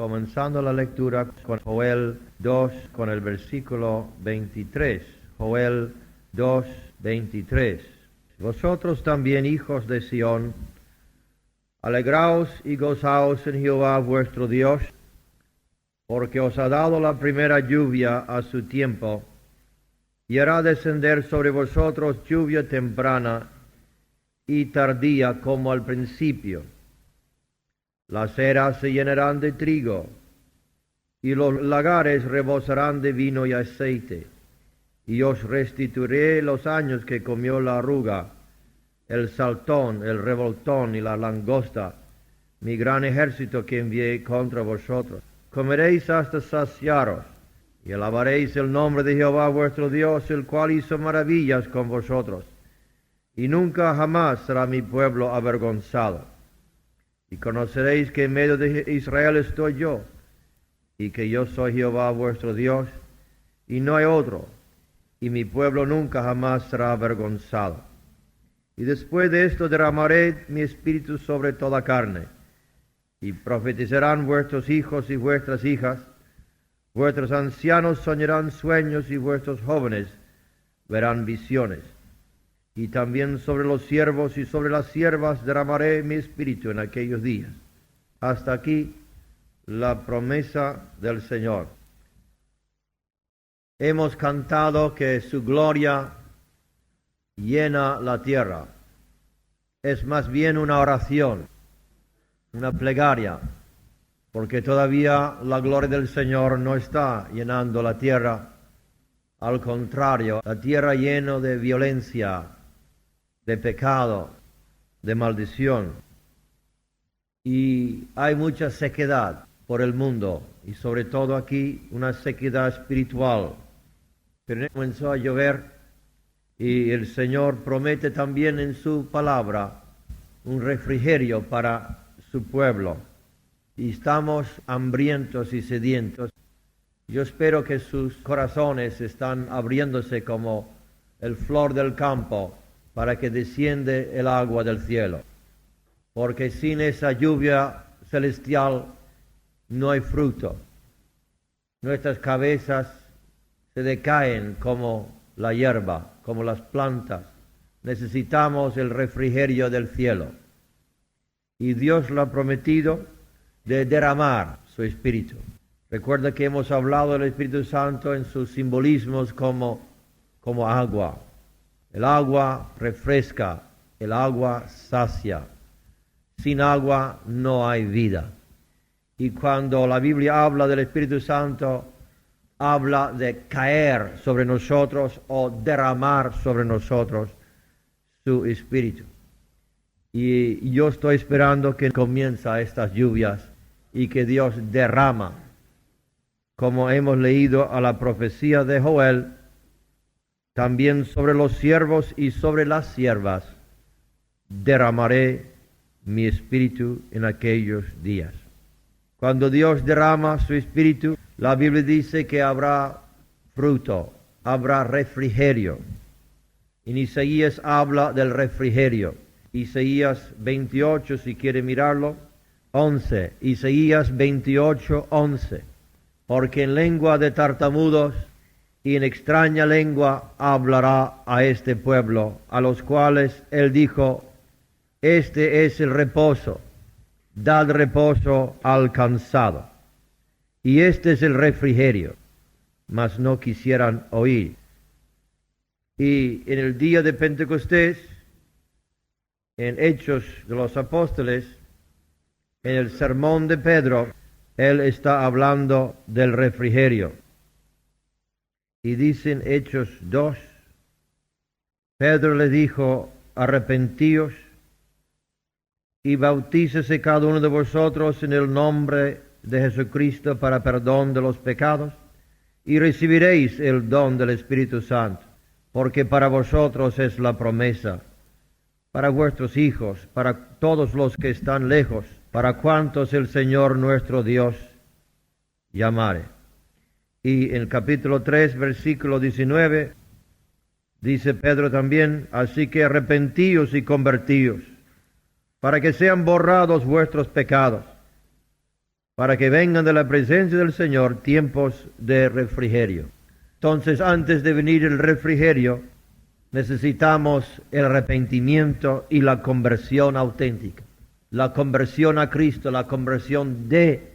comenzando la lectura con Joel 2, con el versículo 23. Joel 2, 23. Vosotros también, hijos de Sión, alegraos y gozaos en Jehová vuestro Dios, porque os ha dado la primera lluvia a su tiempo, y hará descender sobre vosotros lluvia temprana y tardía como al principio. Las eras se llenarán de trigo, y los lagares rebosarán de vino y aceite, y os restituiré los años que comió la arruga, el saltón, el revoltón y la langosta, mi gran ejército que envié contra vosotros. Comeréis hasta saciaros, y alabaréis el nombre de Jehová vuestro Dios, el cual hizo maravillas con vosotros, y nunca jamás será mi pueblo avergonzado. Y conoceréis que en medio de Israel estoy yo, y que yo soy Jehová vuestro Dios, y no hay otro, y mi pueblo nunca jamás será avergonzado. Y después de esto derramaré mi espíritu sobre toda carne, y profetizarán vuestros hijos y vuestras hijas, vuestros ancianos soñarán sueños, y vuestros jóvenes verán visiones. Y también sobre los siervos y sobre las siervas derramaré mi espíritu en aquellos días. Hasta aquí la promesa del Señor. Hemos cantado que su gloria llena la tierra. Es más bien una oración, una plegaria, porque todavía la gloria del Señor no está llenando la tierra. Al contrario, la tierra llena de violencia, de pecado, de maldición. Y hay mucha sequedad por el mundo, y sobre todo aquí una sequedad espiritual. Pero comenzó a llover, y el Señor promete también en su palabra un refrigerio para su pueblo. Y estamos hambrientos y sedientos. Yo espero que sus corazones están abriéndose como el flor del campo para que desciende el agua del cielo. Porque sin esa lluvia celestial no hay fruto. Nuestras cabezas se decaen como la hierba, como las plantas. Necesitamos el refrigerio del cielo. Y Dios lo ha prometido de derramar su Espíritu. Recuerda que hemos hablado del Espíritu Santo en sus simbolismos como agua. El agua refresca, el agua sacia. Sin agua no hay vida. Y cuando la Biblia habla del Espíritu Santo, habla de caer sobre nosotros o derramar sobre nosotros su Espíritu. Y yo estoy esperando que comienzan estas lluvias y que Dios derrama, como hemos leído a la profecía de Joel, también sobre los siervos y sobre las siervas derramaré mi espíritu en aquellos días. Cuando Dios derrama su espíritu, la Biblia dice que habrá fruto, habrá refrigerio. En Isaías habla del refrigerio. Isaías 28, si quiere mirarlo, 11. Isaías 28, 11. Porque en lengua de tartamudos y en extraña lengua hablará a este pueblo, a los cuales él dijo: este es el reposo, dad reposo al cansado. Y este es el refrigerio, mas no quisieran oír. Y en el día de Pentecostés, en Hechos de los Apóstoles, en el sermón de Pedro, él está hablando del refrigerio. Y dice en Hechos 2, Pedro le dijo: arrepentíos y bautícese cada uno de vosotros en el nombre de Jesucristo para perdón de los pecados, y recibiréis el don del Espíritu Santo, porque para vosotros es la promesa, para vuestros hijos, para todos los que están lejos, para cuantos el Señor nuestro Dios llamare. Y en el capítulo 3, versículo 19, dice Pedro también: así que arrepentíos y convertíos, para que sean borrados vuestros pecados, para que vengan de la presencia del Señor tiempos de refrigerio. Entonces, antes de venir el refrigerio, necesitamos el arrepentimiento y la conversión auténtica. La conversión a Cristo, la conversión de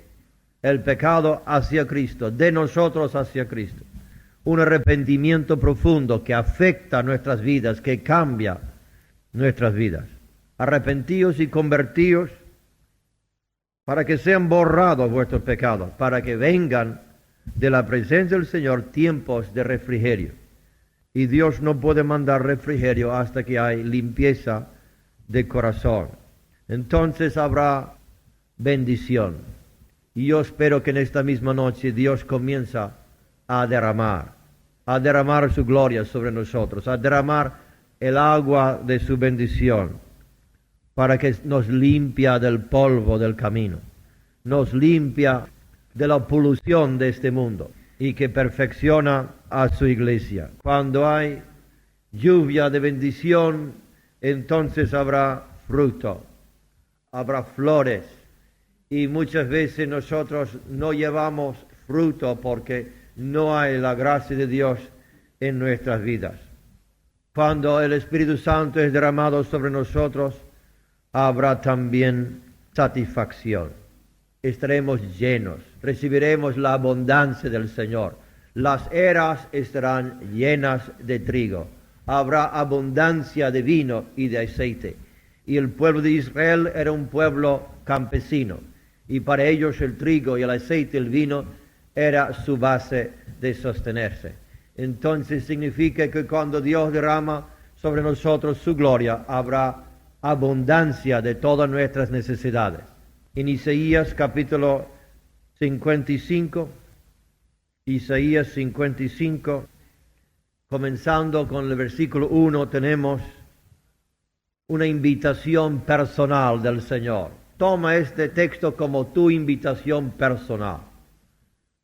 el pecado hacia Cristo, de nosotros hacia Cristo. Un arrepentimiento profundo que afecta nuestras vidas, que cambia nuestras vidas. Arrepentíos y convertíos para que sean borrados vuestros pecados, para que vengan de la presencia del Señor tiempos de refrigerio. Y Dios no puede mandar refrigerio hasta que hay limpieza de corazón. Entonces habrá bendición. Y yo espero que en esta misma noche Dios comienza a derramar su gloria sobre nosotros, a derramar el agua de su bendición, para que nos limpia del polvo del camino, nos limpia de la polución de este mundo y que perfecciona a su iglesia. Cuando hay lluvia de bendición, entonces habrá fruto, habrá flores, y muchas veces nosotros no llevamos fruto porque no hay la gracia de Dios en nuestras vidas. Cuando el Espíritu Santo es derramado sobre nosotros, habrá también satisfacción. Estaremos llenos, recibiremos la abundancia del Señor. Las eras estarán llenas de trigo. Habrá abundancia de vino y de aceite. Y el pueblo de Israel era un pueblo campesino. Y para ellos el trigo y el aceite, el vino, era su base de sostenerse. Entonces significa que cuando Dios derrama sobre nosotros su gloria, habrá abundancia de todas nuestras necesidades. En Isaías capítulo 55, Isaías 55, comenzando con el versículo 1, tenemos una invitación personal del Señor. Toma este texto como tu invitación personal,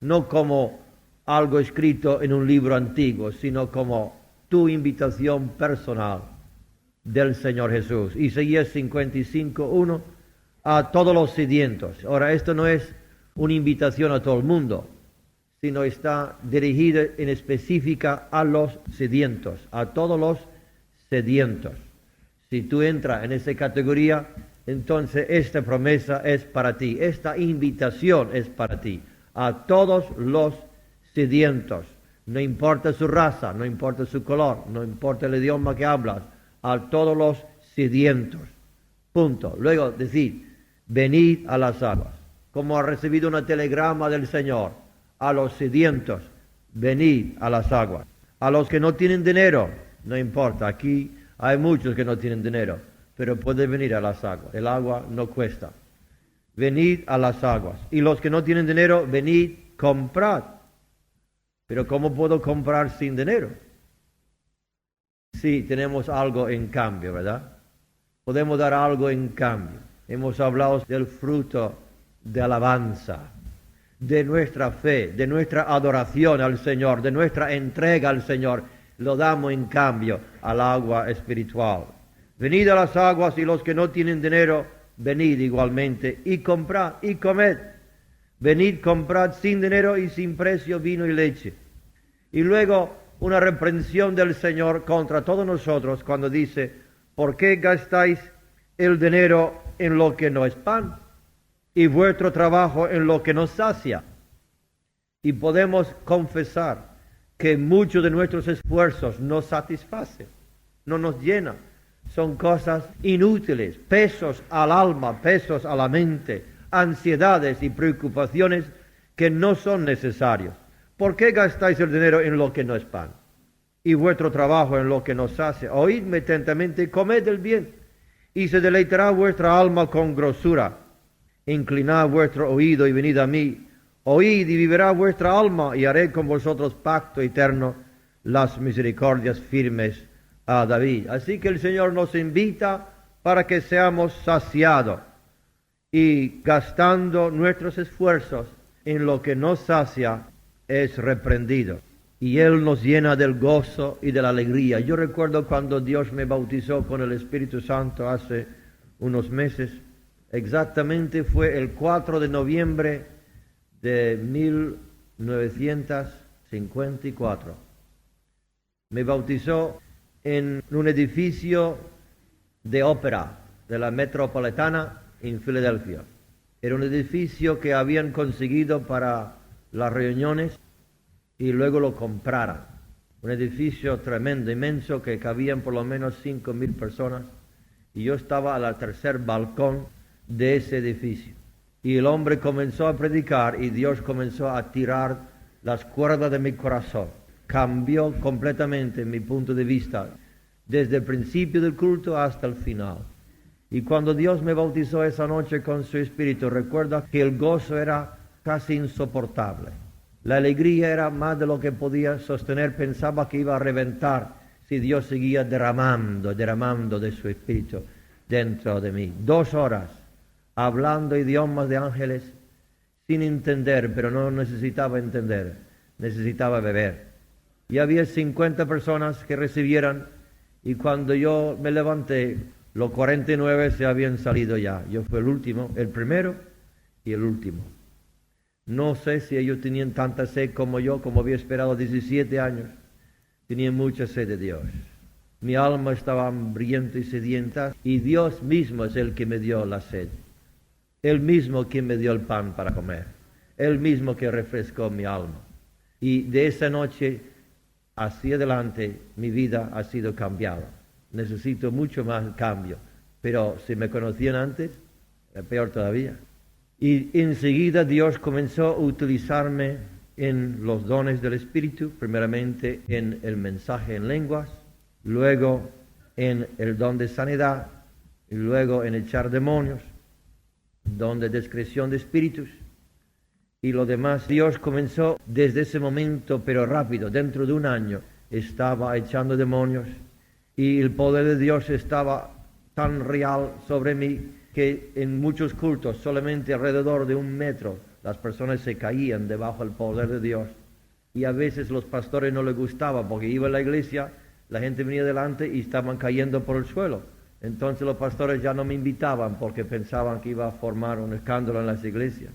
no como algo escrito en un libro antiguo, sino como tu invitación personal del Señor Jesús. Isaías 55, 1, a todos los sedientos. Ahora, esto no es una invitación a todo el mundo, sino está dirigida en específica a los sedientos, a todos los sedientos. Si tú entras en esa categoría, entonces esta promesa es para ti, esta invitación es para ti, a todos los sedientos, no importa su raza, no importa su color, no importa el idioma que hablas, a todos los sedientos. Punto. Luego decir, venid a las aguas. Como ha recibido una telegrama del Señor, a los sedientos, venid a las aguas. A los que no tienen dinero, no importa, aquí hay muchos que no tienen dinero, pero pueden venir a las aguas. El agua no cuesta. Venid a las aguas. Y los que no tienen dinero, venid, comprad. Pero ¿cómo puedo comprar sin dinero? Sí, tenemos algo en cambio, ¿verdad? Podemos dar algo en cambio. Hemos hablado del fruto de alabanza, de nuestra fe, de nuestra adoración al Señor, de nuestra entrega al Señor. Lo damos en cambio al agua espiritual. Venid a las aguas y los que no tienen dinero, venid igualmente y comprad y comed. Venid, comprad sin dinero y sin precio vino y leche. Y luego una reprensión del Señor contra todos nosotros cuando dice, ¿por qué gastáis el dinero en lo que no es pan y vuestro trabajo en lo que nos sacia? Y podemos confesar que muchos de nuestros esfuerzos nos satisfacen, no nos llenan. Son cosas inútiles, pesos al alma, pesos a la mente, ansiedades y preocupaciones que no son necesarios. ¿Por qué gastáis el dinero en lo que no es pan y vuestro trabajo en lo que no sacia? Oídme atentamente, comed el bien, y se deleitará vuestra alma con grosura. Inclinad vuestro oído y venid a mí. Oíd y vivirá vuestra alma, y haré con vosotros pacto eterno, las misericordias firmes a David. Así que el Señor nos invita para que seamos saciados y gastando nuestros esfuerzos en lo que nos sacia es reprendido. Y Él nos llena del gozo y de la alegría. Yo recuerdo cuando Dios me bautizó con el Espíritu Santo hace unos meses, exactamente fue el 4 de noviembre de 1954. Me bautizó en un edificio de ópera de la Metropolitana en Filadelfia. Era un edificio que habían conseguido para las reuniones y luego lo compraron. Un edificio tremendo, inmenso, que cabían por lo menos 5,000 personas. Y yo estaba al tercer balcón de ese edificio. Y el hombre comenzó a predicar y Dios comenzó a tirar las cuerdas de mi corazón. Cambió completamente mi punto de vista, desde el principio del culto hasta el final. Y cuando Dios me bautizó esa noche con su Espíritu, recuerda que el gozo era casi insoportable. La alegría era más de lo que podía sostener. Pensaba que iba a reventar si Dios seguía derramando de su Espíritu dentro de mí. 2 horas hablando idiomas de ángeles sin entender, pero no necesitaba entender, necesitaba beber. Y había 50 personas que recibieran, y cuando yo me levanté, los 49 se habían salido ya. Yo fui el último, el primero y el último. No sé si ellos tenían tanta sed como yo, como había esperado 17 años. Tenían mucha sed de Dios. Mi alma estaba hambrienta y sedienta, y Dios mismo es el que me dio la sed. Él mismo quien me dio el pan para comer. Él mismo que refrescó mi alma. Y de esa noche hacia adelante mi vida ha sido cambiada. Necesito mucho más cambio. Pero si me conocían antes, era peor todavía. Y enseguida Dios comenzó a utilizarme en los dones del Espíritu, primeramente en el mensaje en lenguas, luego en el don de sanidad, y luego en echar demonios, don de discreción de espíritus, y lo demás. Dios comenzó desde ese momento, pero rápido. Dentro de un año estaba echando demonios, y el poder de Dios estaba tan real sobre mí que en muchos cultos, solamente alrededor de 1 metro, las personas se caían debajo del poder de Dios. Y a veces los pastores no les gustaba, porque iba a la iglesia, la gente venía delante y estaban cayendo por el suelo. Entonces los pastores ya no me invitaban porque pensaban que iba a formar un escándalo en las iglesias.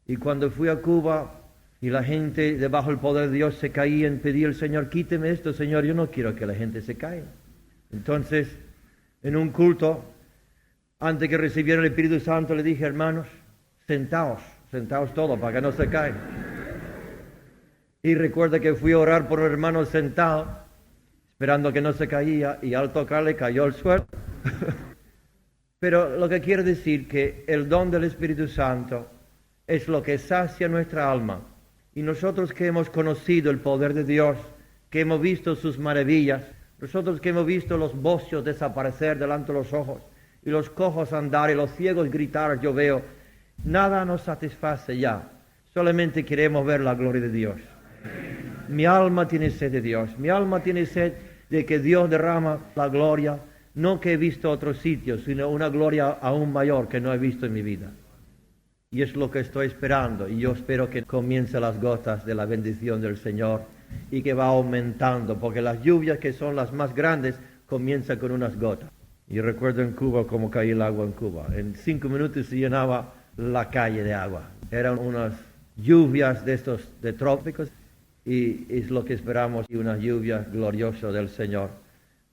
Y cuando fui a Cuba y la gente debajo del poder de Dios se caía, pedí al Señor, quíteme esto, Señor, yo no quiero que la gente se caiga. Entonces, en un culto, antes que recibiera el Espíritu Santo, le dije, hermanos, sentaos todos para que no se caigan. Y recuerda que fui a orar por un hermano sentado, esperando que no se caía, y al tocarle cayó al suelo. Pero lo que quiero decir que el don del Espíritu Santo es lo que sacia nuestra alma. Y nosotros que hemos conocido el poder de Dios, que hemos visto sus maravillas, nosotros que hemos visto los bocios desaparecer delante de los ojos, y los cojos andar, y los ciegos gritar, yo veo, nada nos satisface ya. Solamente queremos ver la gloria de Dios. Mi alma tiene sed de Dios. Mi alma tiene sed de que Dios derrama la gloria, no que he visto otros sitios, sino una gloria aún mayor que no he visto en mi vida. Y es lo que estoy esperando. Y yo espero que comiencen las gotas de la bendición del Señor y que va aumentando, porque las lluvias que son las más grandes comienzan con unas gotas. Y recuerdo en Cuba cómo caía el agua en Cuba. En 5 minutos se llenaba la calle de agua. Eran unas lluvias de trópicos, y es lo que esperamos, y una lluvia gloriosa del Señor.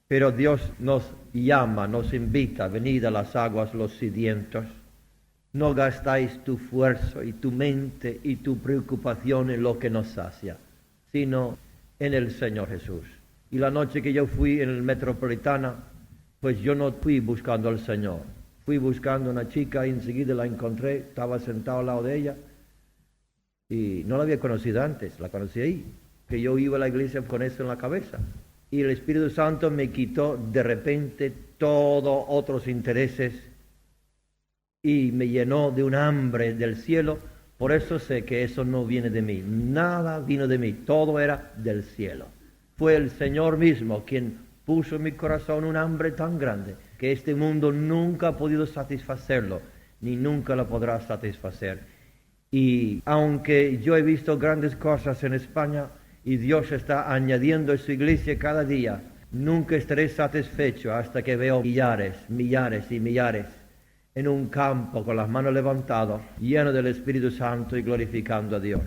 Pero Dios nos llama, nos invita, venid a las aguas los sedientos. No gastáis tu esfuerzo y tu mente y tu preocupación en lo que nos sacia, sino en el Señor Jesús. Y la noche que yo fui en el Metropolitana, pues yo no fui buscando al Señor. Fui buscando a una chica y enseguida la encontré, estaba sentado al lado de ella. Y no la había conocido antes, la conocí ahí, que yo iba a la iglesia con eso en la cabeza. Y el Espíritu Santo me quitó de repente todos otros intereses y me llenó de un hambre del cielo. Por eso sé que eso no viene de mí, nada vino de mí, todo era del cielo. Fue el Señor mismo quien puso en mi corazón un hambre tan grande que este mundo nunca ha podido satisfacerlo, ni nunca lo podrá satisfacer. Y aunque yo he visto grandes cosas en España y Dios está añadiendo a su iglesia cada día, nunca estaré satisfecho hasta que veo millares y millares en un campo con las manos levantadas, lleno del Espíritu Santo y glorificando a Dios.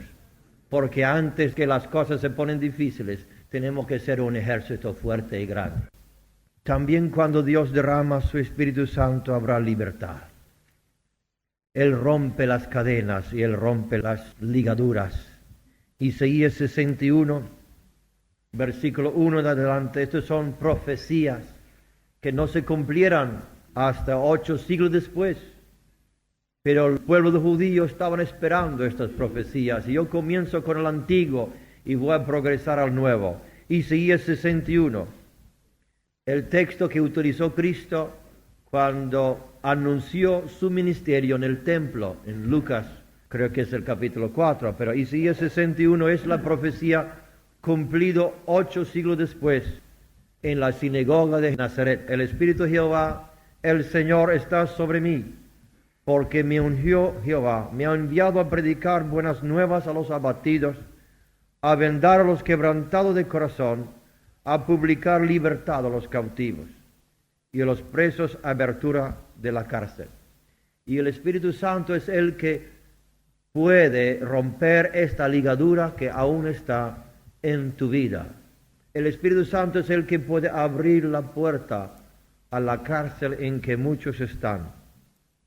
Porque antes que las cosas se ponen difíciles, tenemos que ser un ejército fuerte y grande. También cuando Dios derrama su Espíritu Santo habrá libertad. Él rompe las cadenas y Él rompe las ligaduras. Isaías 61, versículo 1 en adelante, estas son profecías que no se cumplieran hasta 8 siglos después. Pero el pueblo de judíos estaban esperando estas profecías. Y yo comienzo con el antiguo y voy a progresar al nuevo. Isaías 61, el texto que utilizó Cristo cuando anunció su ministerio en el templo, en Lucas, creo que es el capítulo 4, pero Isaías 61 es la profecía cumplido 8 siglos después en la sinagoga de Nazaret. El Espíritu de Jehová, el Señor, está sobre mí, porque me ungió Jehová, me ha enviado a predicar buenas nuevas a los abatidos, a vendar a los quebrantados de corazón, a publicar libertad a los cautivos y a los presos abertura de la cárcel. Y el Espíritu Santo es el que puede romper esta ligadura que aún está en tu vida. El Espíritu Santo es el que puede abrir la puerta a la cárcel en que muchos están,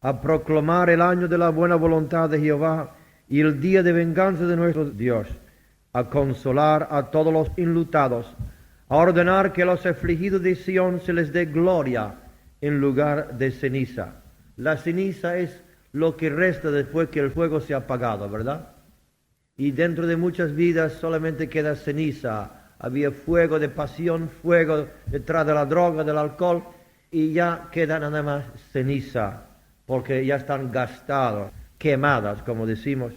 a proclamar el año de la buena voluntad de Jehová y el día de venganza de nuestro Dios, a consolar a todos los enlutados, a ordenar que a los afligidos de Sión se les dé gloria en lugar de ceniza. La ceniza es lo que resta después que el fuego se ha apagado, ¿verdad? Y dentro de muchas vidas solamente queda ceniza. Había fuego de pasión, fuego detrás de la droga, del alcohol, y ya queda nada más ceniza, porque ya están gastados, quemadas, como decimos.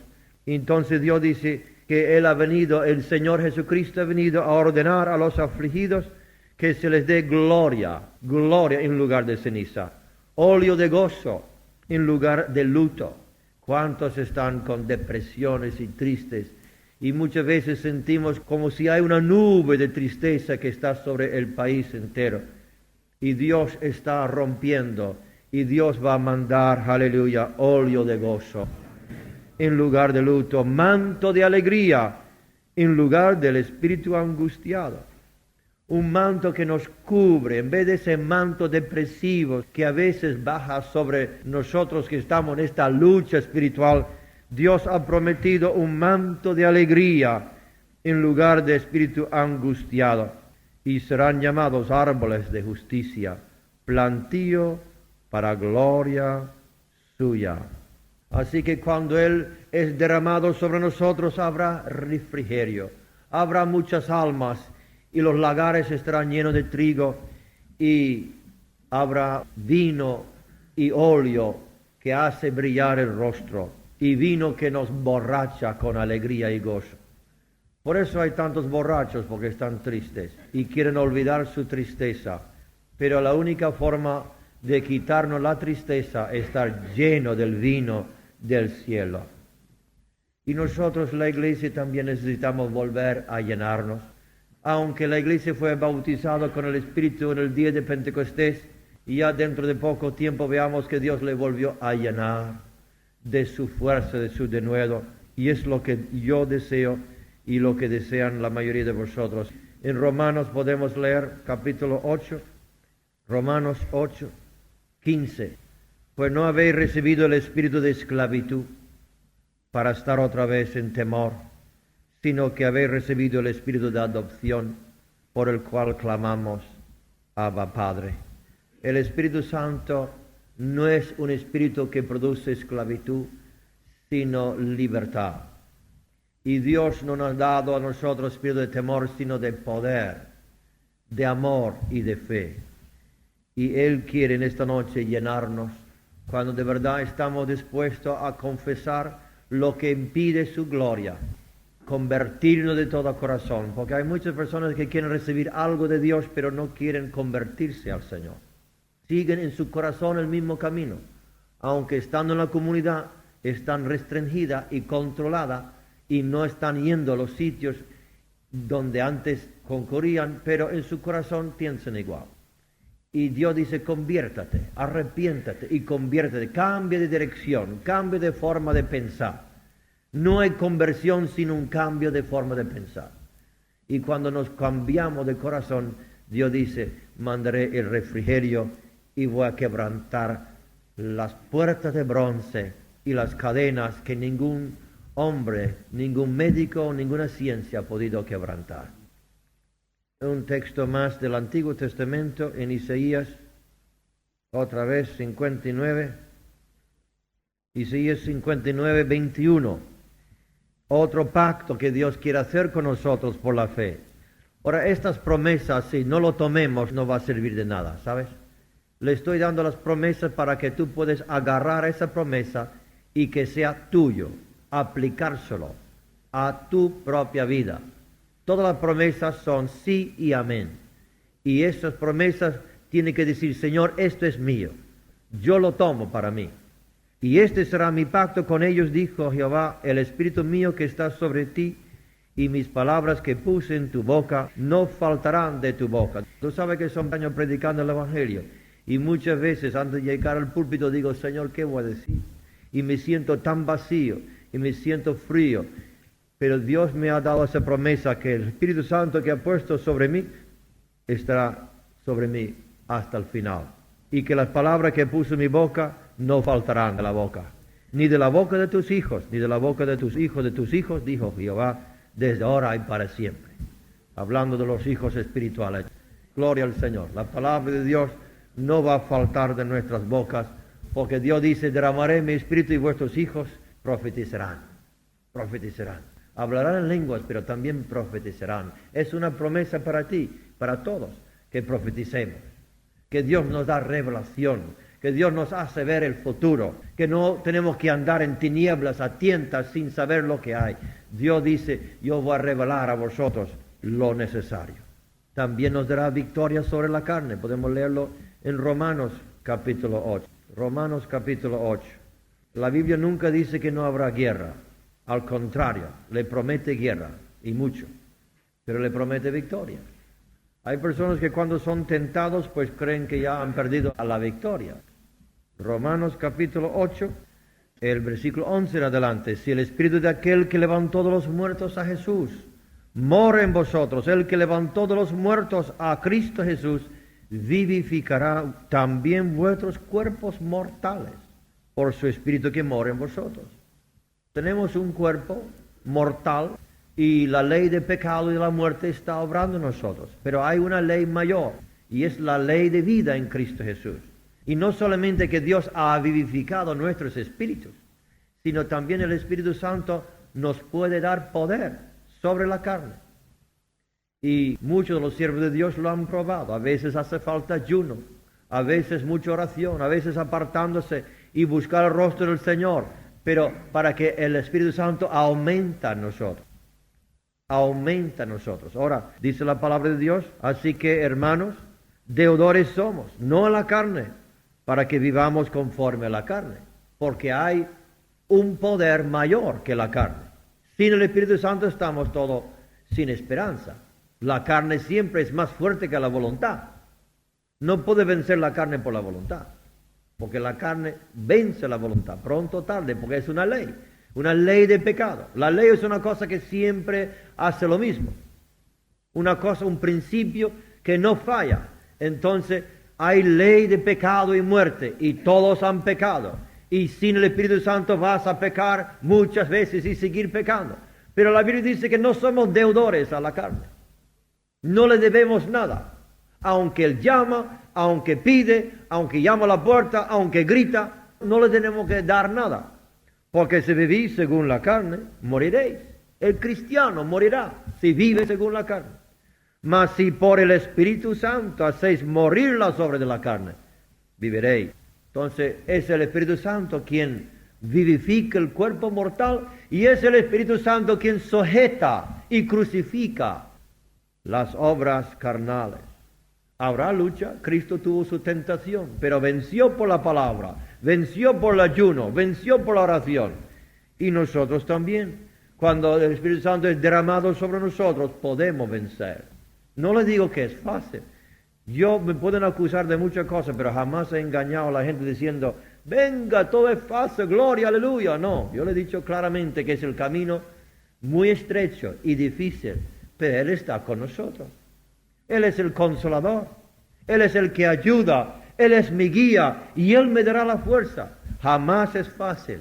Entonces Dios dice que Él ha venido, el Señor Jesucristo ha venido a ordenar a los afligidos que se les dé gloria, gloria en lugar de ceniza, óleo de gozo en lugar de luto. ¿Cuántos están con depresiones y tristes? Y muchas veces sentimos como si hay una nube de tristeza que está sobre el país entero. Y Dios está rompiendo, y Dios va a mandar, aleluya, óleo de gozo en lugar de luto, manto de alegría en lugar del espíritu angustiado. Un manto que nos cubre, en vez de ese manto depresivo que a veces baja sobre nosotros que estamos en esta lucha espiritual. Dios ha prometido un manto de alegría en lugar de espíritu angustiado. Y serán llamados árboles de justicia, plantío para gloria suya. Así que cuando Él es derramado sobre nosotros habrá refrigerio, habrá muchas almas y los lagares estarán llenos de trigo y habrá vino y óleo que hace brillar el rostro y vino que nos borracha con alegría y gozo. Por eso hay tantos borrachos, porque están tristes y quieren olvidar su tristeza. Pero la única forma de quitarnos la tristeza es estar lleno del vino del cielo. Y nosotros, la iglesia, también necesitamos volver a llenarnos. Aunque la iglesia fue bautizada con el Espíritu en el día de Pentecostés, y ya dentro de poco tiempo veamos que Dios le volvió a llenar de su fuerza, de su denuedo. Y es lo que yo deseo y lo que desean la mayoría de vosotros. En Romanos podemos leer capítulo 8, Romanos 8, 15. Pues no habéis recibido el espíritu de esclavitud para estar otra vez en temor, sino que habéis recibido el espíritu de adopción, por el cual clamamos, Abba Padre. El Espíritu Santo no es un espíritu que produce esclavitud, sino libertad. Y Dios no nos ha dado a nosotros espíritu de temor, sino de poder, de amor y de fe. Y Él quiere en esta noche llenarnos cuando de verdad estamos dispuestos a confesar lo que impide su gloria, convertirnos de todo corazón, porque hay muchas personas que quieren recibir algo de Dios, pero no quieren convertirse al Señor. Siguen en su corazón el mismo camino, aunque estando en la comunidad están restringidas y controladas y no están yendo a los sitios donde antes concurrían, pero en su corazón piensan igual. Y Dios dice, conviértate, arrepiéntate y conviértete, cambia de dirección, cambia de forma de pensar. No hay conversión sin un cambio de forma de pensar. Y cuando nos cambiamos de corazón, Dios dice, mandaré el refrigerio y voy a quebrantar las puertas de bronce y las cadenas que ningún hombre, ningún médico, ninguna ciencia ha podido quebrantar. Un texto más del Antiguo Testamento en Isaías, otra vez 59, Isaías 59, 21. Otro pacto que Dios quiere hacer con nosotros por la fe. Ahora, estas promesas, si no lo tomemos, no va a servir de nada, ¿sabes? Le estoy dando las promesas para que tú puedas agarrar esa promesa y que sea tuyo, aplicárselo a tu propia vida. Todas las promesas son sí y amén. Y esas promesas tienen que decir, Señor, esto es mío. Yo lo tomo para mí. Y este será mi pacto con ellos, dijo Jehová, el Espíritu mío que está sobre ti y mis palabras que puse en tu boca no faltarán de tu boca. Tú sabes que son años predicando el Evangelio. Y muchas veces antes de llegar al púlpito digo, Señor, ¿qué voy a decir? Y me siento tan vacío y me siento frío. Pero Dios me ha dado esa promesa que el Espíritu Santo que ha puesto sobre mí estará sobre mí hasta el final. Y que las palabras que puso en mi boca no faltarán de la boca. Ni de la boca de tus hijos, ni de la boca de tus hijos, dijo Jehová, desde ahora y para siempre. Hablando de los hijos espirituales. Gloria al Señor. La palabra de Dios no va a faltar de nuestras bocas, porque Dios dice, derramaré mi espíritu y vuestros hijos profetizarán. Profetizarán. Hablarán en lenguas, pero también profetizarán. Es una promesa para ti, para todos, que profeticemos. Que Dios nos da revelación, que Dios nos hace ver el futuro, que no tenemos que andar en tinieblas a tientas sin saber lo que hay. Dios dice, yo voy a revelar a vosotros lo necesario. También nos dará victoria sobre la carne. Podemos leerlo en Romanos capítulo 8. Romanos capítulo 8. La Biblia nunca dice que no habrá guerra. Al contrario, le promete guerra, y mucho, pero le promete victoria. Hay personas que cuando son tentados, pues creen que ya han perdido a la victoria. Romanos capítulo 8, el versículo 11 en adelante. Si el espíritu de aquel que levantó de los muertos a Jesús mora en vosotros, el que levantó de los muertos a Cristo Jesús, vivificará también vuestros cuerpos mortales por su espíritu que mora en vosotros. Tenemos un cuerpo mortal y la ley de pecado y de la muerte está obrando en nosotros. Pero hay una ley mayor y es la ley de vida en Cristo Jesús. Y no solamente que Dios ha vivificado nuestros espíritus, sino también el Espíritu Santo nos puede dar poder sobre la carne. Y muchos de los siervos de Dios lo han probado. A veces hace falta ayuno, a veces mucha oración, a veces apartándose y buscar el rostro del Señor. Pero para que el Espíritu Santo aumenta en nosotros. Aumenta en nosotros. Ahora, dice la palabra de Dios, así que hermanos, deudores somos, no a la carne, para que vivamos conforme a la carne. Porque hay un poder mayor que la carne. Sin el Espíritu Santo estamos todos sin esperanza. La carne siempre es más fuerte que la voluntad. No puede vencer la carne por la voluntad. Porque la carne vence la voluntad, pronto o tarde, porque es una ley de pecado. La ley es una cosa que siempre hace lo mismo. Una cosa, un principio que no falla. Entonces, hay ley de pecado y muerte, y todos han pecado. Y sin el Espíritu Santo vas a pecar muchas veces y seguir pecando. Pero la Biblia dice que no somos deudores a la carne. No le debemos nada. Aunque Él llama, aunque pide, aunque llama a la puerta, aunque grita, no le tenemos que dar nada. Porque si vivís según la carne, moriréis. El cristiano morirá si vive según la carne. Mas si por el Espíritu Santo hacéis morir las obras de la carne, viviréis. Entonces es el Espíritu Santo quien vivifica el cuerpo mortal y es el Espíritu Santo quien sujeta y crucifica las obras carnales. Habrá lucha, Cristo tuvo su tentación, pero venció por la palabra, venció por el ayuno, venció por la oración. Y nosotros también, cuando el Espíritu Santo es derramado sobre nosotros, podemos vencer. No le digo que es fácil, Yo me pueden acusar de muchas cosas, pero jamás he engañado a la gente diciendo, venga, todo es fácil, gloria, aleluya. No, yo le he dicho claramente que es el camino muy estrecho y difícil, pero Él está con nosotros. Él es el consolador, Él es el que ayuda, Él es mi guía y Él me dará la fuerza. Jamás es fácil,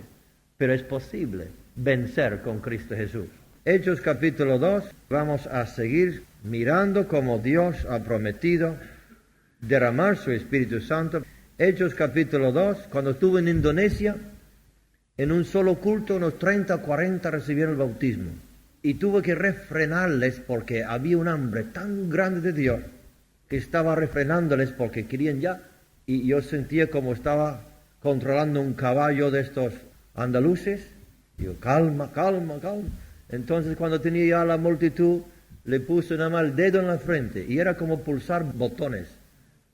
pero es posible vencer con Cristo Jesús. Hechos capítulo 2, vamos a seguir mirando cómo Dios ha prometido derramar su Espíritu Santo. Hechos capítulo 2, cuando estuve en Indonesia, en un solo culto, unos 30 o 40 recibieron el bautismo. Y tuve que refrenarles porque había un hambre tan grande de Dios que estaba refrenándoles porque querían ya. Y yo sentía como estaba controlando un caballo de estos andaluces. Digo, calma, calma, calma. Entonces cuando tenía ya la multitud, le puse nada más el dedo en la frente y era como pulsar botones.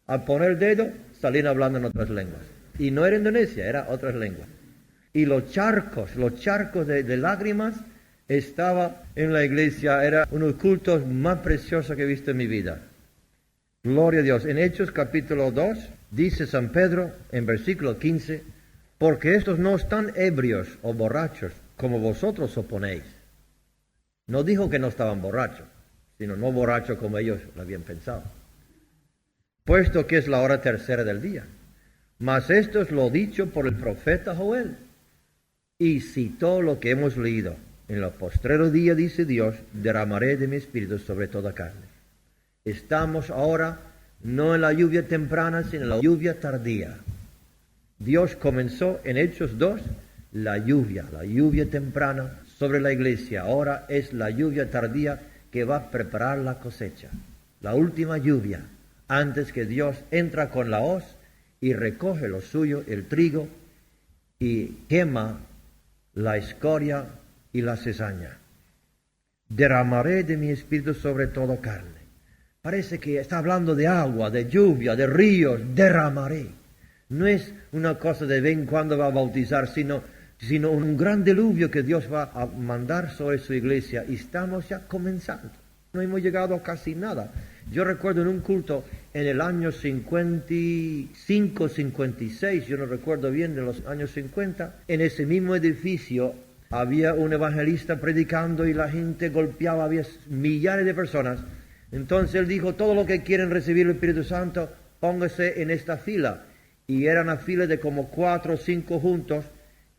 Al poner el dedo, salían hablando en otras lenguas. Y no era Indonesia, era otras lenguas. Y los charcos de lágrimas estaba en la iglesia. Era uno de los cultos más preciosos que he visto en mi vida. Gloria a Dios. En Hechos capítulo 2, dice San Pedro en versículo 15, porque estos no están ebrios o borrachos, como vosotros oponéis. No dijo que no estaban borrachos, sino no borrachos como ellos lo habían pensado. Puesto que es la hora tercera del día. Mas esto es lo dicho por el profeta Joel. Y citó lo que hemos leído. En los postreros días, dice Dios, derramaré de mi espíritu sobre toda carne. Estamos ahora no en la lluvia temprana, sino en la lluvia tardía. Dios comenzó en Hechos 2 la lluvia temprana sobre la iglesia. Ahora es la lluvia tardía que va a preparar la cosecha. La última lluvia, antes que Dios entra con la hoz y recoge lo suyo, el trigo, y quema la escoria y la cizaña. Derramaré de mi espíritu sobre toda carne. Parece que está hablando de agua, de lluvia, de ríos. Derramaré. No es una cosa de vez en cuando va a bautizar, sino un gran diluvio que Dios va a mandar sobre su iglesia. Y estamos ya comenzando. No hemos llegado a casi nada. Yo recuerdo en un culto en el año 55, 56, yo no recuerdo bien, de los años 50, en ese mismo edificio había un evangelista predicando y la gente golpeaba, había millares de personas. Entonces él dijo, todo lo que quieren recibir el Espíritu Santo, póngase en esta fila. Y era una fila de como 4 o 5 juntos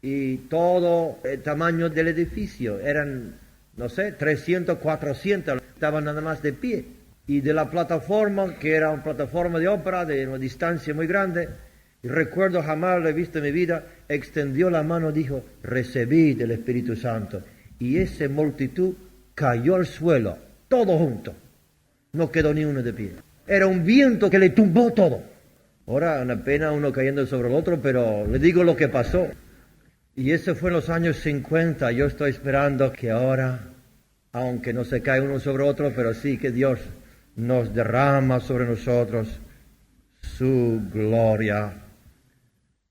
y todo el tamaño del edificio. Eran, no sé, 300, 400, estaban nada más de pie. Y de la plataforma, que era una plataforma de ópera de una distancia muy grande, y recuerdo jamás lo he visto en mi vida, extendió la mano y dijo, recibid el Espíritu Santo. Y esa multitud cayó al suelo, todo junto. No quedó ni uno de pie. Era un viento que le tumbó todo. Ahora, una pena uno cayendo sobre el otro, pero le digo lo que pasó. Y eso fue en los años 50. Yo estoy esperando que ahora, aunque no se cae uno sobre otro, pero sí que Dios nos derrama sobre nosotros su gloria.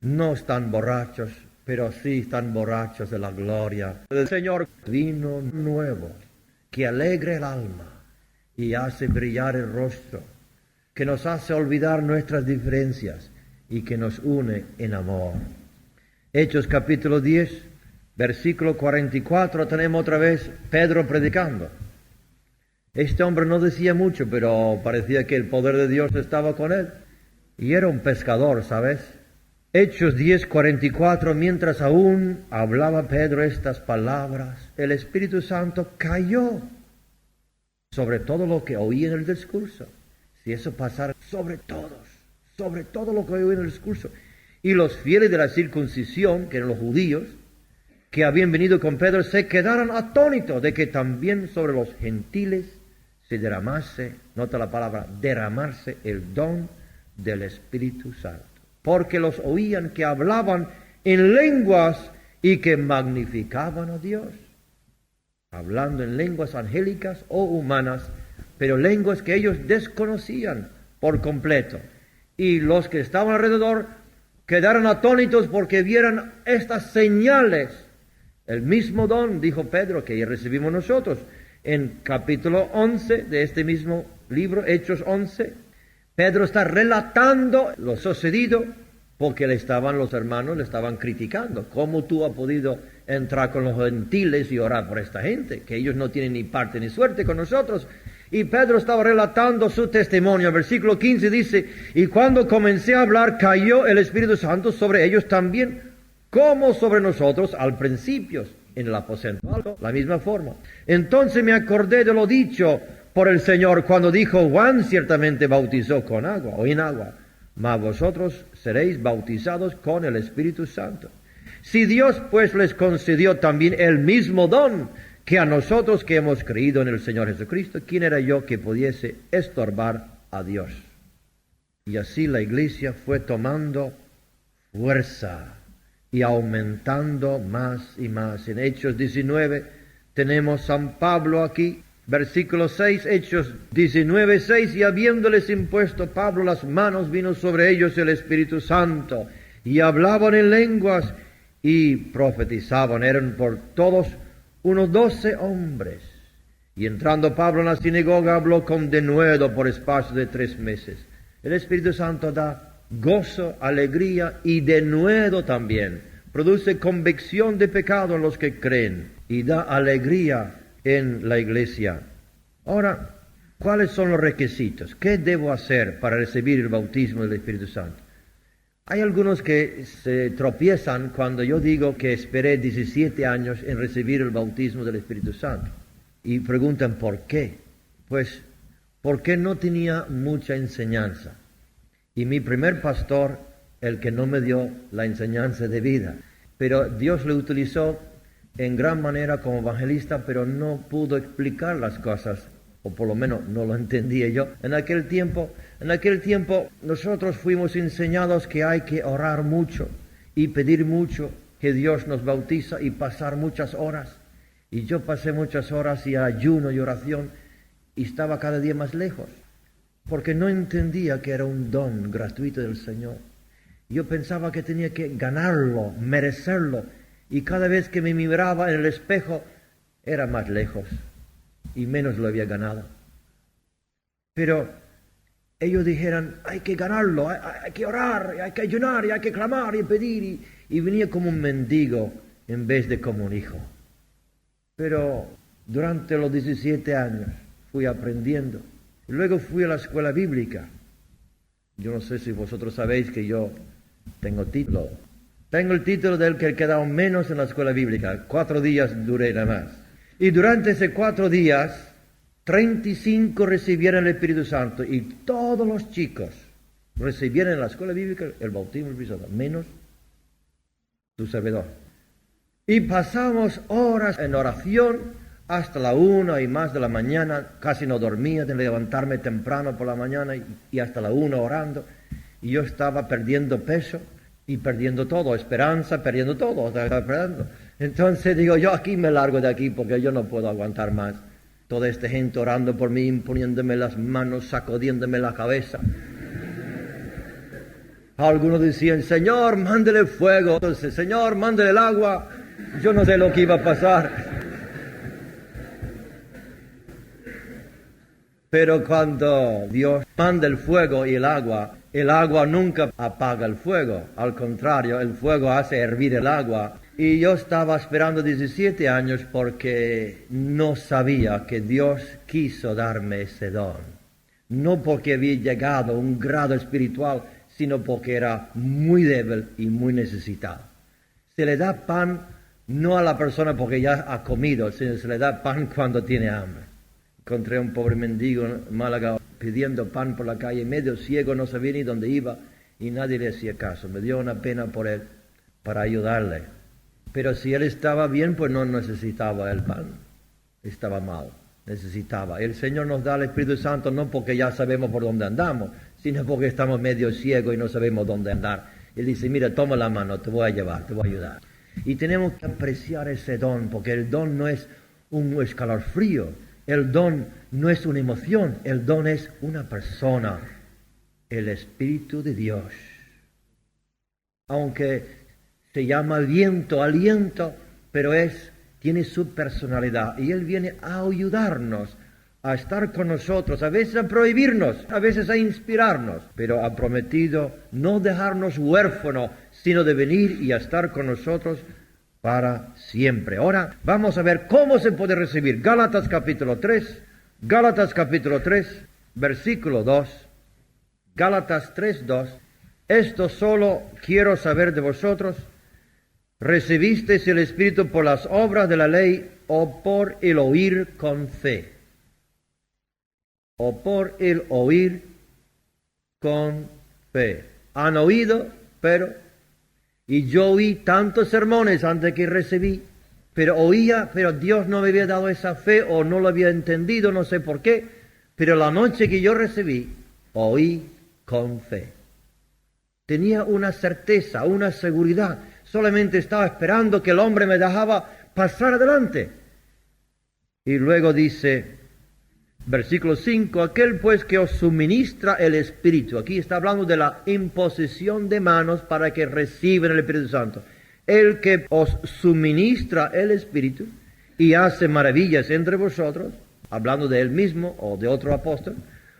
No están borrachos, pero sí están borrachos de la gloria del Señor. Vino nuevo, que alegra el alma y hace brillar el rostro, que nos hace olvidar nuestras diferencias y que nos une en amor. Hechos capítulo 10, versículo 44, tenemos otra vez Pedro predicando. Este hombre no decía mucho, pero parecía que el poder de Dios estaba con él. Y era un pescador, ¿sabes? Hechos 10, 44, mientras aún hablaba Pedro estas palabras, el Espíritu Santo cayó sobre todo lo que oía en el discurso. Si eso pasara sobre todo lo que oía en el discurso. Y los fieles de la circuncisión, que eran los judíos, que habían venido con Pedro, se quedaron atónitos de que también sobre los gentiles se derramase, nota la palabra, derramarse el don del Espíritu Santo. Porque los oían que hablaban en lenguas y que magnificaban a Dios. Hablando en lenguas angélicas o humanas, pero lenguas que ellos desconocían por completo. Y los que estaban alrededor quedaron atónitos porque vieran estas señales. El mismo don, dijo Pedro, que ya recibimos nosotros en capítulo 11 de este mismo libro, Hechos 11. Pedro está relatando lo sucedido porque los hermanos le estaban criticando. ¿Cómo tú has podido entrar con los gentiles y orar por esta gente? Que ellos no tienen ni parte ni suerte con nosotros. Y Pedro estaba relatando su testimonio. El versículo 15 dice, y cuando comencé a hablar, cayó el Espíritu Santo sobre ellos también, como sobre nosotros al principio, en el aposento, la misma forma. Entonces me acordé de lo dicho por el Señor cuando dijo, Juan ciertamente bautizó con agua o en agua, mas vosotros seréis bautizados con el Espíritu Santo. Si Dios pues les concedió también el mismo don que a nosotros que hemos creído en el Señor Jesucristo, ¿quién era yo que pudiese estorbar a Dios? Y así la iglesia fue tomando fuerza y aumentando más y más. En Hechos 19 tenemos San Pablo aquí, versículo 6, Hechos 19, 6, y habiéndoles impuesto Pablo las manos, vino sobre ellos el Espíritu Santo, y hablaban en lenguas y profetizaban. Eran por todos unos 12 hombres. Y entrando Pablo en la sinagoga, habló con denuedo por espacio de 3 meses. El Espíritu Santo da gozo, alegría y denuedo también. Produce convicción de pecado en los que creen y da alegría en la iglesia. Ahora, ¿cuáles son los requisitos? ¿Qué debo hacer para recibir el bautismo del Espíritu Santo? Hay algunos que se tropiezan cuando yo digo que esperé 17 años en recibir el bautismo del Espíritu Santo. Y preguntan ¿por qué? Pues porque no tenía mucha enseñanza. Y mi primer pastor, el que no me dio la enseñanza de vida, pero Dios le utilizó en gran manera como evangelista, pero no pudo explicar las cosas, o por lo menos no lo entendía yo. En aquel tiempo nosotros fuimos enseñados que hay que orar mucho y pedir mucho, que Dios nos bautiza y pasar muchas horas. Y yo pasé muchas horas y ayuno y oración y estaba cada día más lejos, porque no entendía que era un don gratuito del Señor. Yo pensaba que tenía que ganarlo, merecerlo, y cada vez que me miraba en el espejo era más lejos y menos lo había ganado. Pero ellos dijeron, hay que ganarlo, hay que orar, hay que ayunar, y hay que clamar y pedir, y venía como un mendigo en vez de como un hijo. Pero durante los 17 años fui aprendiendo. Luego fui a la escuela bíblica. Yo no sé si vosotros sabéis que yo tengo título. Tengo el título del que he quedado menos en la escuela bíblica. 4 días duré nada más. Y durante esos 4 días, 35 recibieron el Espíritu Santo. Y todos los chicos recibieron en la escuela bíblica el bautismo del Espíritu Santo, menos tu servidor. Y pasamos horas en oración hasta la 1 y más de la mañana. Casi no dormía, tenía que levantarme temprano por la mañana y hasta la 1 orando. Y yo estaba perdiendo peso y perdiendo todo, esperanza, perdiendo todo. Entonces digo, yo aquí me largo de aquí porque yo no puedo aguantar más. Toda esta gente orando por mí, imponiéndome las manos, sacudiéndome la cabeza. Algunos decían, Señor, mándele fuego. Entonces, Señor, mándele el agua. Yo no sé lo que iba a pasar. Pero cuando Dios manda el fuego y el agua nunca apaga el fuego. Al contrario, el fuego hace hervir el agua. Y yo estaba esperando 17 años porque no sabía que Dios quiso darme ese don. No porque había llegado a un grado espiritual, sino porque era muy débil y muy necesitado. Se le da pan no a la persona porque ya ha comido, sino se le da pan cuando tiene hambre. Encontré a un pobre mendigo en Málaga pidiendo pan por la calle, medio ciego, no sabía ni dónde iba y nadie le hacía caso. Me dio una pena por él para ayudarle. Pero si él estaba bien, pues no necesitaba el pan. Estaba mal, necesitaba. El Señor nos da el Espíritu Santo no porque ya sabemos por dónde andamos, sino porque estamos medio ciegos y no sabemos dónde andar. Él dice, mira, toma la mano, te voy a llevar, te voy a ayudar. Y tenemos que apreciar ese don, porque el don no es un escalofrío, el don no es una emoción, el don es una persona, el Espíritu de Dios. Aunque se llama viento, aliento, pero tiene su personalidad y Él viene a ayudarnos a estar con nosotros, a veces a prohibirnos, a veces a inspirarnos, pero ha prometido no dejarnos huérfanos, sino de venir y a estar con nosotros para siempre. Ahora vamos a ver cómo se puede recibir. Gálatas capítulo 3, versículo 2, Gálatas 3, 2. Esto solo quiero saber de vosotros: ¿recibisteis el Espíritu por las obras de la ley o por el oír con fe? O por el oír con fe. Han oído, y yo oí tantos sermones antes que recibí, pero oía, pero Dios no me había dado esa fe o no lo había entendido, no sé por qué, pero la noche que yo recibí, oí con fe. Tenía una certeza, una seguridad, solamente estaba esperando que el hombre me dejaba pasar adelante. Y luego dice, versículo 5, aquel pues que os suministra el Espíritu. Aquí está hablando de la imposición de manos para que reciban el Espíritu Santo. El que os suministra el Espíritu y hace maravillas entre vosotros, hablando de él mismo o de otro apóstol,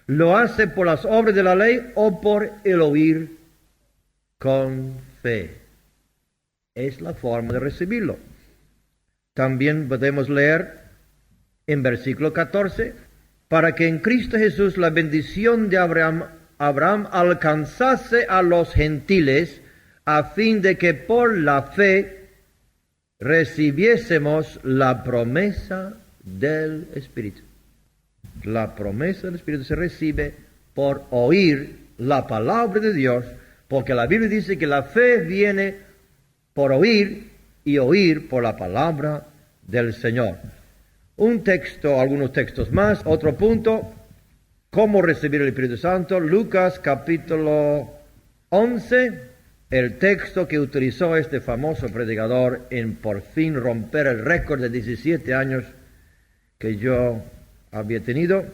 lo hace por las obras de la ley o por el oír con fe. Es la forma de recibirlo. También podemos leer en versículo 14, para que en Cristo Jesús la bendición de Abraham alcanzase a los gentiles, a fin de que por la fe recibiésemos la promesa del Espíritu. La promesa del Espíritu se recibe por oír la palabra de Dios, porque la Biblia dice que la fe viene por oír y oír por la palabra del Señor. Un texto, algunos textos más, otro punto, cómo recibir el Espíritu Santo. Lucas capítulo 11, el texto que utilizó este famoso predicador en por fin romper el récord de 17 años que yo había tenido.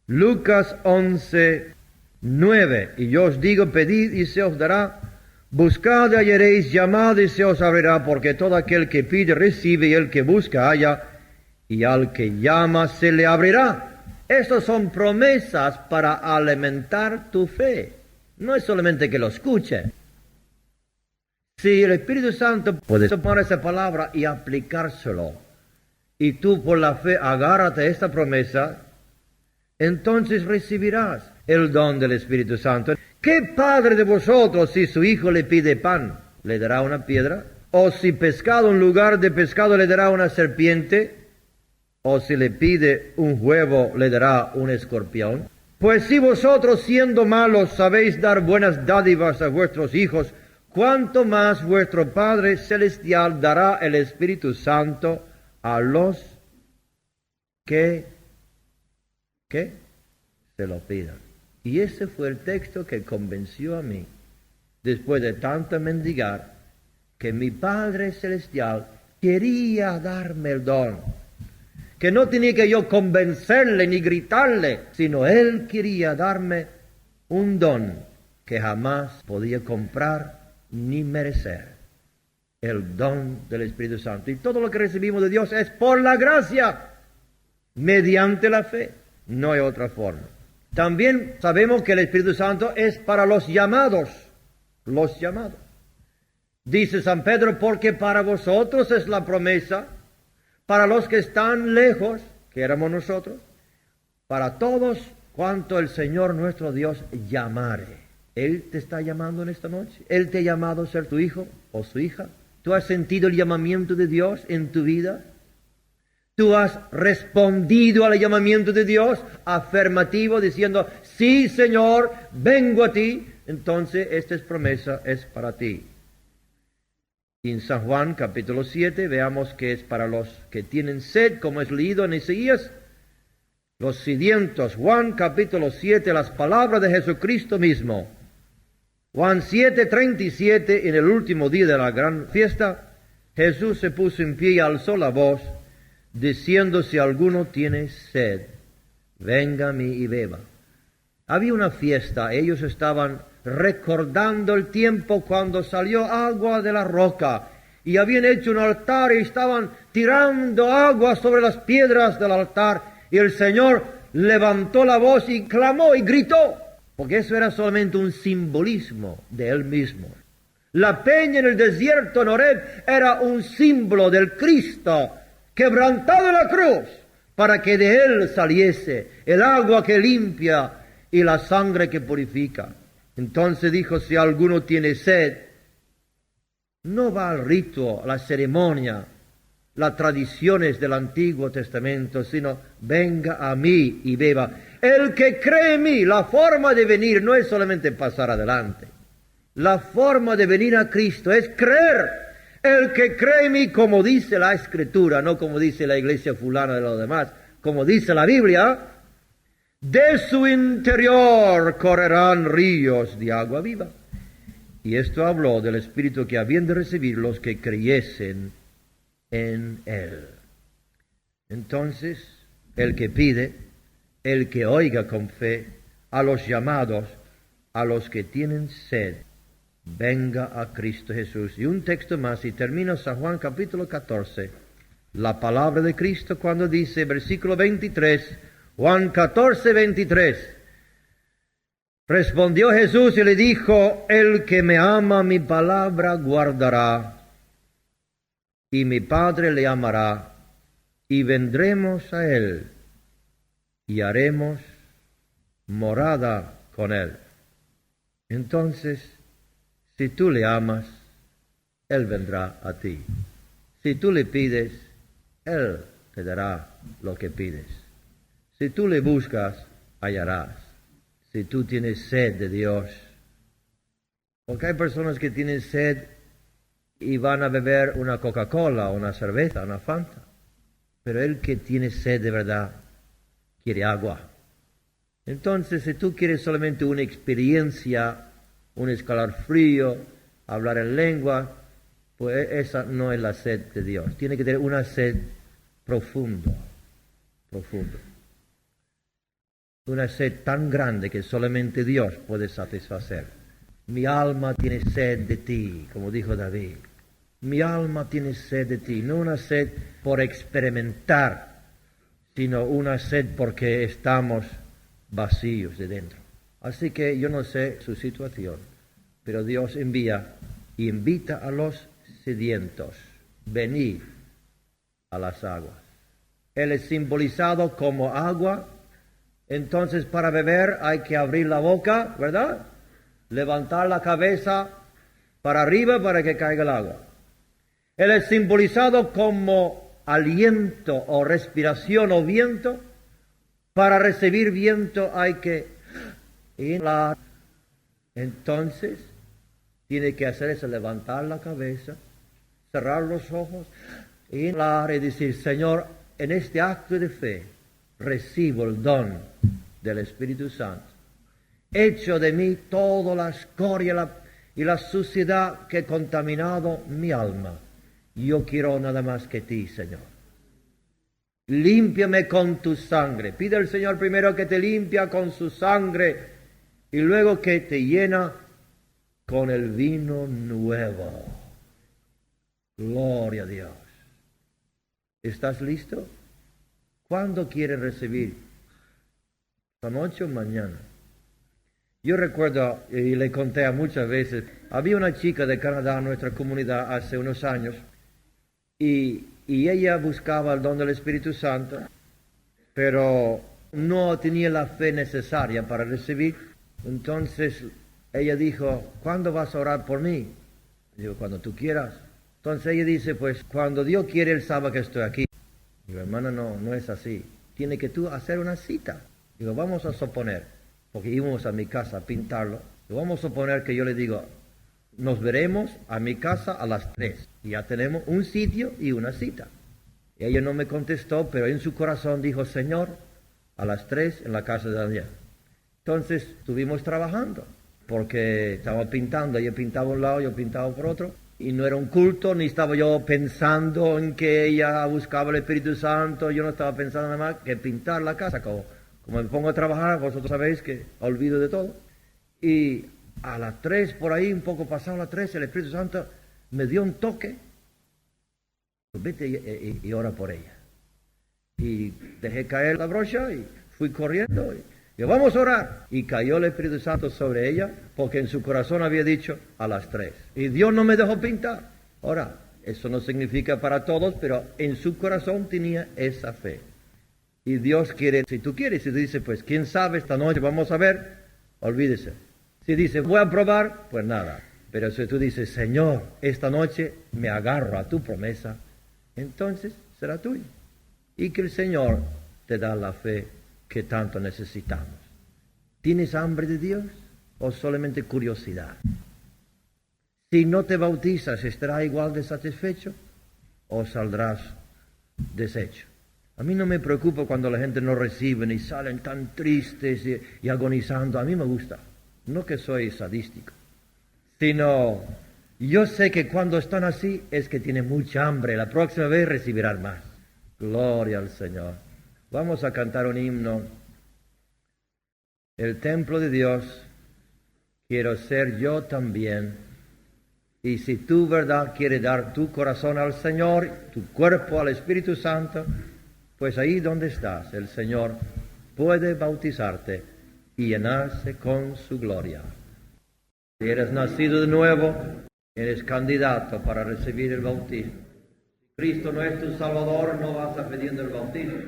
Lucas 11, 9, y yo os digo, pedid y se os dará, buscad y hallaréis, llamad y se os abrirá, porque todo aquel que pide recibe, y el que busca halla, y al que llama se le abrirá. Estas son promesas para alimentar tu fe. No es solamente que lo escuche. Si el Espíritu Santo puede tomar esa palabra y aplicárselo, y tú por la fe agárrate a esta promesa, entonces recibirás el don del Espíritu Santo. ¿Qué padre de vosotros, si su hijo le pide pan, le dará una piedra? ¿O si pescado en lugar de pescado le dará una serpiente? ¿O si le pide un huevo le dará un escorpión? Pues si vosotros siendo malos sabéis dar buenas dádivas a vuestros hijos, ¿cuánto más vuestro Padre Celestial dará el Espíritu Santo a los que se lo pidan? Y ese fue el texto que convenció a mí, después de tanto mendigar, que mi Padre Celestial quería darme el don. Que no tenía que yo convencerle ni gritarle, sino Él quería darme un don que jamás podía comprar ni merecer. El don del Espíritu Santo. Y todo lo que recibimos de Dios es por la gracia, mediante la fe. No hay otra forma. También sabemos que el Espíritu Santo es para los llamados. Los llamados. Dice San Pedro, porque para vosotros es la promesa, para los que están lejos, que éramos nosotros, para todos cuanto el Señor nuestro Dios llamare. Él te está llamando en esta noche. Él te ha llamado a ser tu hijo o su hija. ¿Tú has sentido el llamamiento de Dios en tu vida? ¿Tú has respondido al llamamiento de Dios afirmativo diciendo, sí Señor, vengo a ti? Entonces esta es promesa, es para ti. En San Juan capítulo 7 veamos que es para los que tienen sed, como es leído en Isaías, los sedientos. Juan capítulo 7, las palabras de Jesucristo mismo. Juan 7:37, en el último día de la gran fiesta, Jesús se puso en pie y alzó la voz, diciendo, si alguno tiene sed, venga a mí y beba. Había una fiesta, ellos estaban recordando el tiempo cuando salió agua de la roca y habían hecho un altar y estaban tirando agua sobre las piedras del altar y el Señor levantó la voz y clamó y gritó, porque eso era solamente un simbolismo de Él mismo. La peña en el desierto en Horeb era un símbolo del Cristo quebrantado en la cruz, para que de Él saliese el agua que limpia y la sangre que purifica. Entonces dijo, si alguno tiene sed, no va al rito, a la ceremonia, las tradiciones del Antiguo Testamento, sino venga a mí y beba. El que cree en mí, la forma de venir no es solamente pasar adelante. La forma de venir a Cristo es creer. El que cree en mí, como dice la Escritura, no como dice la iglesia fulana de los demás, como dice la Biblia, de su interior correrán ríos de agua viva. Y esto habló del Espíritu que habían de recibir los que creyesen en Él. Entonces, el que pide, el que oiga con fe, a los llamados, a los que tienen sed, venga a Cristo Jesús. Y un texto más, y termina San Juan capítulo 14, la palabra de Cristo cuando dice, versículo 23, Juan 14, 23, respondió Jesús y le dijo, el que me ama mi palabra guardará, y mi Padre le amará, y vendremos a Él, y haremos morada con Él. Entonces, si tú le amas, Él vendrá a ti. Si tú le pides, Él te dará lo que pides. Si tú le buscas, hallarás. Si tú tienes sed de Dios. Porque hay personas que tienen sed y van a beber una Coca-Cola, una cerveza, una Fanta. Pero el que tiene sed de verdad quiere agua. Entonces, si tú quieres solamente una experiencia, un escalofrío, hablar en lengua, pues esa no es la sed de Dios. Tiene que tener una sed profunda. Una sed tan grande que solamente Dios puede satisfacer. Mi alma tiene sed de ti, como dijo David. Mi alma tiene sed de ti, no una sed por experimentar, sino una sed porque estamos vacíos de dentro. Así que yo no sé su situación, pero Dios envía y invita a los sedientos, venid a las aguas. Él es simbolizado como agua, entonces para beber hay que abrir la boca, ¿verdad? Levantar la cabeza para arriba para que caiga el agua. Él es simbolizado como aliento o respiración o viento. Para recibir viento hay que inhalar. Entonces, tiene que hacer eso, levantar la cabeza, cerrar los ojos, inhalar y decir, Señor, en este acto de fe recibo el don del Espíritu Santo. Echo de mí toda la escoria y la suciedad que ha contaminado mi alma. Yo quiero nada más que ti, Señor. Límpiame con tu sangre. Pide al Señor primero que te limpia con su sangre y luego que te llena con el vino nuevo. Gloria a Dios. ¿Estás listo? ¿Cuándo quieres recibir? ¿Esta noche o mañana? Yo recuerdo, y le conté muchas veces, había una chica de Canadá en nuestra comunidad hace unos años, y ella buscaba el don del Espíritu Santo, pero no tenía la fe necesaria para recibir. Entonces ella dijo, ¿cuándo vas a orar por mí? Digo, cuando tú quieras. Entonces ella dice, pues cuando Dios quiere, Él sabe que estoy aquí. Digo, hermana, no es así. Tiene que tú hacer una cita. Digo, vamos a suponer, porque íbamos a mi casa a pintarlo, vamos a suponer que yo le digo, nos veremos a mi casa a las 3. Y ya tenemos un sitio y una cita. Y ella no me contestó, pero en su corazón dijo, Señor, a las 3 en la casa de Daniel. Entonces estuvimos trabajando, porque estaba pintando, ella pintaba un lado, yo pintaba por otro, y no era un culto, ni estaba yo pensando en que ella buscaba el Espíritu Santo, yo no estaba pensando nada más que pintar la casa, como me pongo a trabajar, vosotros sabéis que olvido de todo. Y a las 3, por ahí, un poco pasado las 3, el Espíritu Santo me dio un toque. Pues vete y ora por ella. Y dejé caer la brocha y fui corriendo. Y yo, vamos a orar. Y cayó el Espíritu Santo sobre ella, porque en su corazón había dicho a las 3. Y Dios no me dejó pintar. Ahora, eso no significa para todos, pero en su corazón tenía esa fe. Y Dios quiere, si tú quieres, si tú dices, pues quién sabe, esta noche vamos a ver, olvídese. Si dices, voy a probar, pues nada. Pero si tú dices, Señor, esta noche me agarro a tu promesa, entonces será tuyo. Y que el Señor te da la fe que tanto necesitamos. ¿Tienes hambre de Dios o solamente curiosidad? Si no te bautizas, ¿estarás igual de satisfecho o saldrás deshecho? A mí no me preocupa cuando la gente no recibe y salen tan tristes y agonizando. A mí me gusta. No que soy sadístico, sino yo sé que cuando están así es que tienen mucha hambre. La próxima vez recibirán más. Gloria al Señor. Vamos a cantar un himno. El templo de Dios quiero ser yo también. Y si tú, verdad, quieres dar tu corazón al Señor, tu cuerpo al Espíritu Santo, pues ahí donde estás, el Señor puede bautizarte y llenarse con su gloria. Si eres nacido de nuevo, eres candidato para recibir el bautismo. Si Cristo no es tu Salvador, no vas a pedir el bautismo.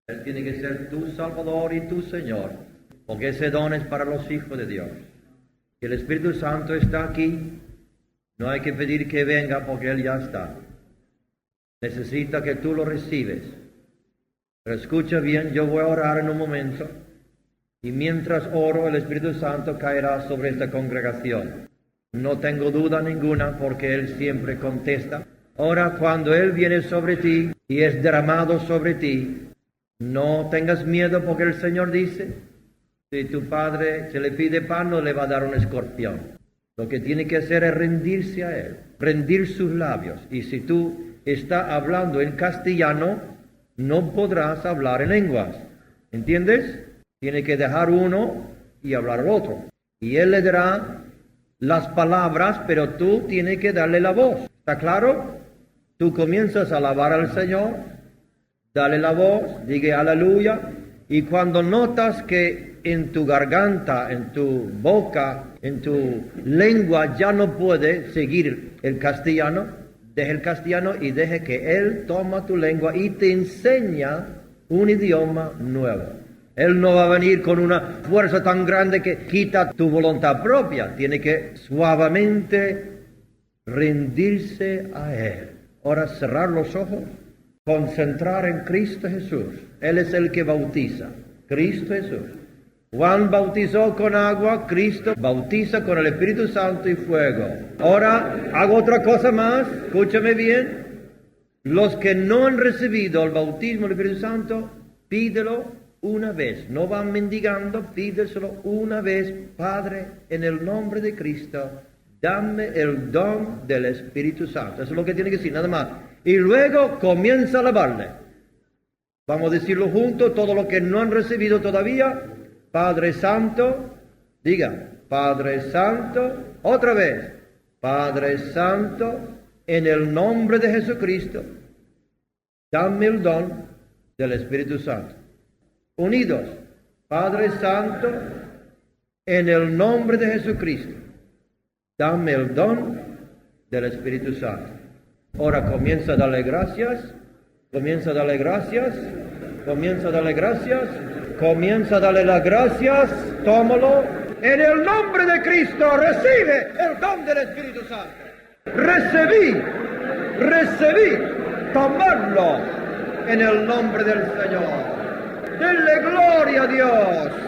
Él tiene que ser tu Salvador y tu Señor, porque ese don es para los hijos de Dios. Y el Espíritu Santo está aquí. No hay que pedir que venga porque Él ya está. Necesita que tú lo recibes. Pero escucha bien, yo voy a orar en un momento. Y mientras oro, el Espíritu Santo caerá sobre esta congregación. No tengo duda ninguna porque Él siempre contesta. Ahora, cuando Él viene sobre ti y es derramado sobre ti, no tengas miedo porque el Señor dice, si tu padre se le pide pan, no le va a dar un escorpión. Lo que tiene que hacer es rendirse a Él, rendir sus labios. Y si tú estás hablando en castellano, no podrás hablar en lenguas. ¿Entiendes? Tiene que dejar uno y hablar al otro. Y Él le dará las palabras, pero tú tienes que darle la voz. ¿Está claro? Tú comienzas a alabar al Señor, dale la voz, diga aleluya. Y cuando notas que en tu garganta, en tu boca, en tu lengua ya no puede seguir el castellano, deja el castellano y deja que Él toma tu lengua y te enseña un idioma nuevo. Él no va a venir con una fuerza tan grande que quita tu voluntad propia. Tiene que suavemente rendirse a Él. Ahora cerrar los ojos, concentrar en Cristo Jesús. Él es el que bautiza. Cristo Jesús. Juan bautizó con agua, Cristo bautiza con el Espíritu Santo y fuego. Ahora hago otra cosa más, escúchame bien. Los que no han recibido el bautismo del Espíritu Santo, pídelo una vez. No van mendigando, pídeselo una vez. Padre, en el nombre de Cristo, dame el don del Espíritu Santo. Eso es lo que tiene que decir, nada más. Y luego comienza a alabarle. Vamos a decirlo juntos, todo lo que no han recibido todavía. Padre Santo, diga, Padre Santo, otra vez, Padre Santo, en el nombre de Jesucristo, dame el don del Espíritu Santo. Unidos, Padre Santo, en el nombre de Jesucristo, dame el don del Espíritu Santo. Ahora comienza a darle gracias, comienza a darle gracias, comienza a darle gracias. Comienza a darle las gracias, tómalo. En el nombre de Cristo, recibe el don del Espíritu Santo. Recibí, tomarlo en el nombre del Señor. Denle gloria a Dios.